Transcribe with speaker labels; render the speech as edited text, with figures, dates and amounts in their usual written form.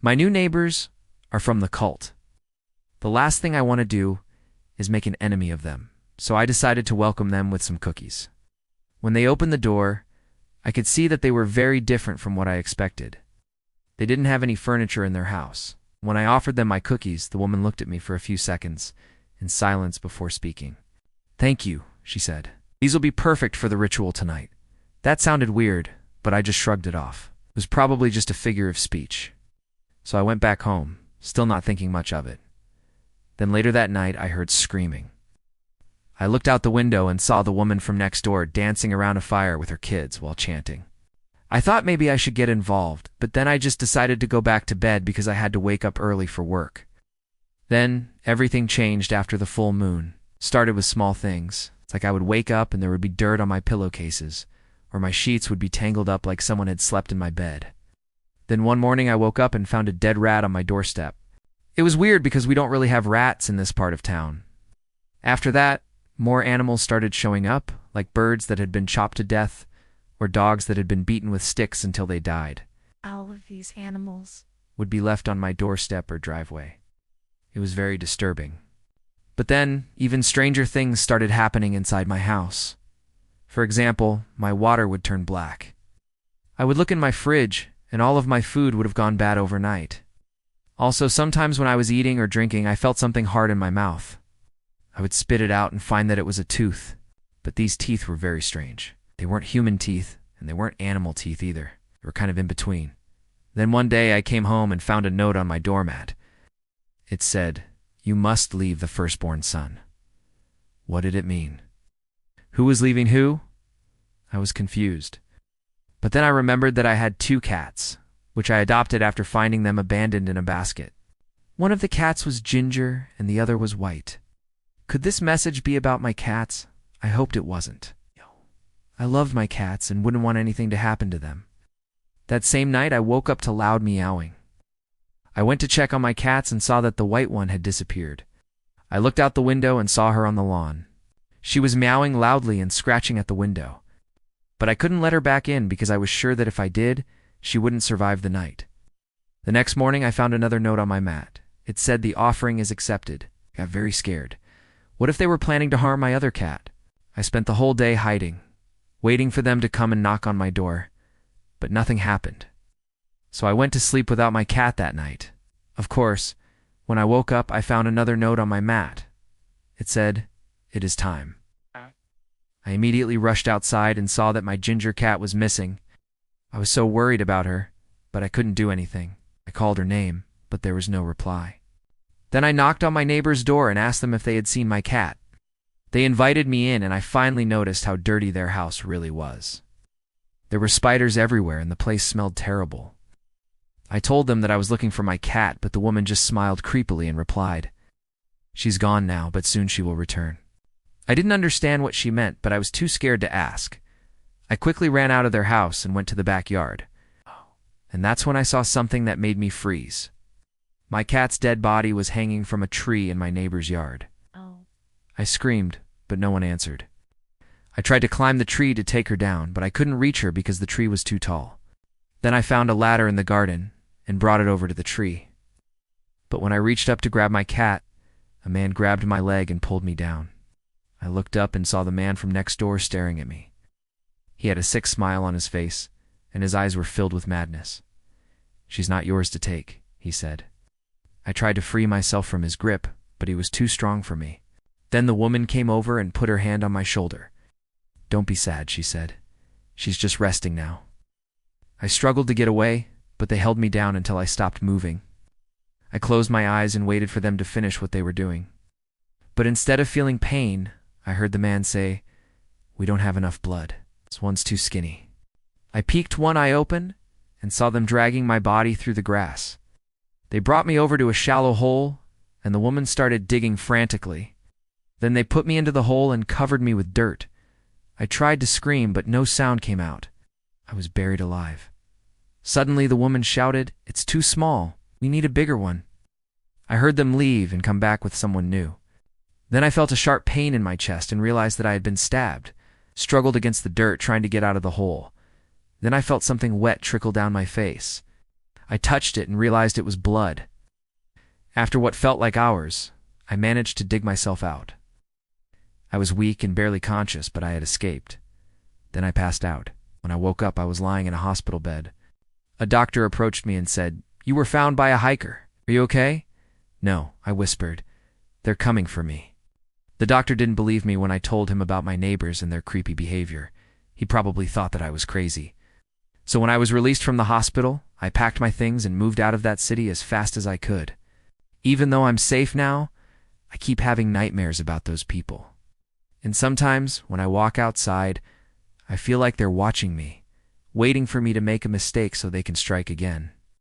Speaker 1: My new neighbors are from the cult. The last thing I want to do is make an enemy of them, so I decided to welcome them with some cookies. When they opened the door, I could see that they were very different from what I expected. They didn't have any furniture in their house. When I offered them my cookies, the woman looked at me for a few seconds in silence before speaking. "Thank you," she said. "These will be perfect for the ritual tonight." That sounded weird, but I just shrugged it off. It was probably just a figure of speech. So I went back home, still not thinking much of it. Then later that night, I heard screaming. I looked out the window and saw the woman from next door dancing around a fire with her kids while chanting. I thought maybe I should get involved, but then I just decided to go back to bed because I had to wake up early for work. Then everything changed after the full moon. Started with small things. It's like I would wake up and there would be dirt on my pillowcases, or my sheets would be tangled up like someone had slept in my bed. Then one morning I woke up and found a dead rat on my doorstep. It was weird because we don't really have rats in this part of town. After that, more animals started showing up, like birds that had been chopped to death, or dogs that had been beaten with sticks until they died.
Speaker 2: All of these animals
Speaker 1: Would be left on my doorstep or driveway. It was very disturbing. But then, even stranger things started happening inside my house. For example, my water would turn black. I would look in my fridge, and all of my food would have gone bad overnight. Also, sometimes when I was eating or drinking, I felt something hard in my mouth. I would spit it out and find that it was a tooth, but these teeth were very strange. They weren't human teeth, and they weren't animal teeth either. They were kind of in between. Then one day I came home and found a note on my doormat. It said, "You must leave the firstborn son." What did it mean? Who was leaving who? I was confused. But then I remembered that I had 2 cats, which I adopted after finding them abandoned in a basket. One of the cats was ginger and the other was white. Could this message be about my cats? I hoped it wasn't. I loved my cats and wouldn't want anything to happen to them. That same night, I woke up to loud meowing. I went to check on my cats and saw that the white one had disappeared. I looked out the window and saw her on the lawn. She was meowing loudly and scratching at the window. But I couldn't let her back in because I was sure that if I did, she wouldn't survive the night. The next morning, I found another note on my mat. It said the offering is accepted. I got very scared. What if they were planning to harm my other cat? I spent the whole day hiding, waiting for them to come and knock on my door, but nothing happened. So I went to sleep without my cat that night. Of course, when I woke up, I found another note on my mat. It said, "It is time." I immediately rushed outside and saw that my ginger cat was missing. I was so worried about her, but I couldn't do anything. I called her name, but there was no reply. Then I knocked on my neighbor's door and asked them if they had seen my cat. They invited me in, and I finally noticed how dirty their house really was. There were spiders everywhere, and the place smelled terrible. I told them that I was looking for my cat, but the woman just smiled creepily and replied, "She's gone now, but soon she will return." I didn't understand what she meant, but I was too scared to ask. I quickly ran out of their house and went to the backyard. And that's when I saw something that made me freeze. My cat's dead body was hanging from a tree in my neighbor's yard. I screamed, but no one answered. I tried to climb the tree to take her down, but I couldn't reach her because the tree was too tall. Then I found a ladder in the garden and brought it over to the tree. But when I reached up to grab my cat, a man grabbed my leg and pulled me down. I looked up and saw the man from next door staring at me. He had a sick smile on his face, and his eyes were filled with madness. "She's not yours to take," he said. I tried to free myself from his grip, but he was too strong for me. Then the woman came over and put her hand on my shoulder. "Don't be sad," she said. "She's just resting now." I struggled to get away, but they held me down until I stopped moving. I closed my eyes and waited for them to finish what they were doing. But instead of feeling pain, I heard the man say, "We don't have enough blood. This one's too skinny." I peeked one eye open and saw them dragging my body through the grass. They brought me over to a shallow hole, and the woman started digging frantically. Then they put me into the hole and covered me with dirt. I tried to scream, but no sound came out. I was buried alive. Suddenly the woman shouted, "It's too small. We need a bigger one." I heard them leave and come back with someone new. Then I felt a sharp pain in my chest and realized that I had been stabbed, struggled against the dirt trying to get out of the hole. Then I felt something wet trickle down my face. I touched it and realized it was blood. After what felt like hours, I managed to dig myself out. I was weak and barely conscious, but I had escaped. Then I passed out. When I woke up, I was lying in a hospital bed. A doctor approached me and said, "You were found by a hiker. Are you okay?" "No," I whispered. "They're coming for me." The doctor didn't believe me when I told him about my neighbors and their creepy behavior. He probably thought that I was crazy. So when I was released from the hospital, I packed my things and moved out of that city as fast as I could. Even though I'm safe now, I keep having nightmares about those people. And sometimes, when I walk outside, I feel like they're watching me, waiting for me to make a mistake so they can strike again.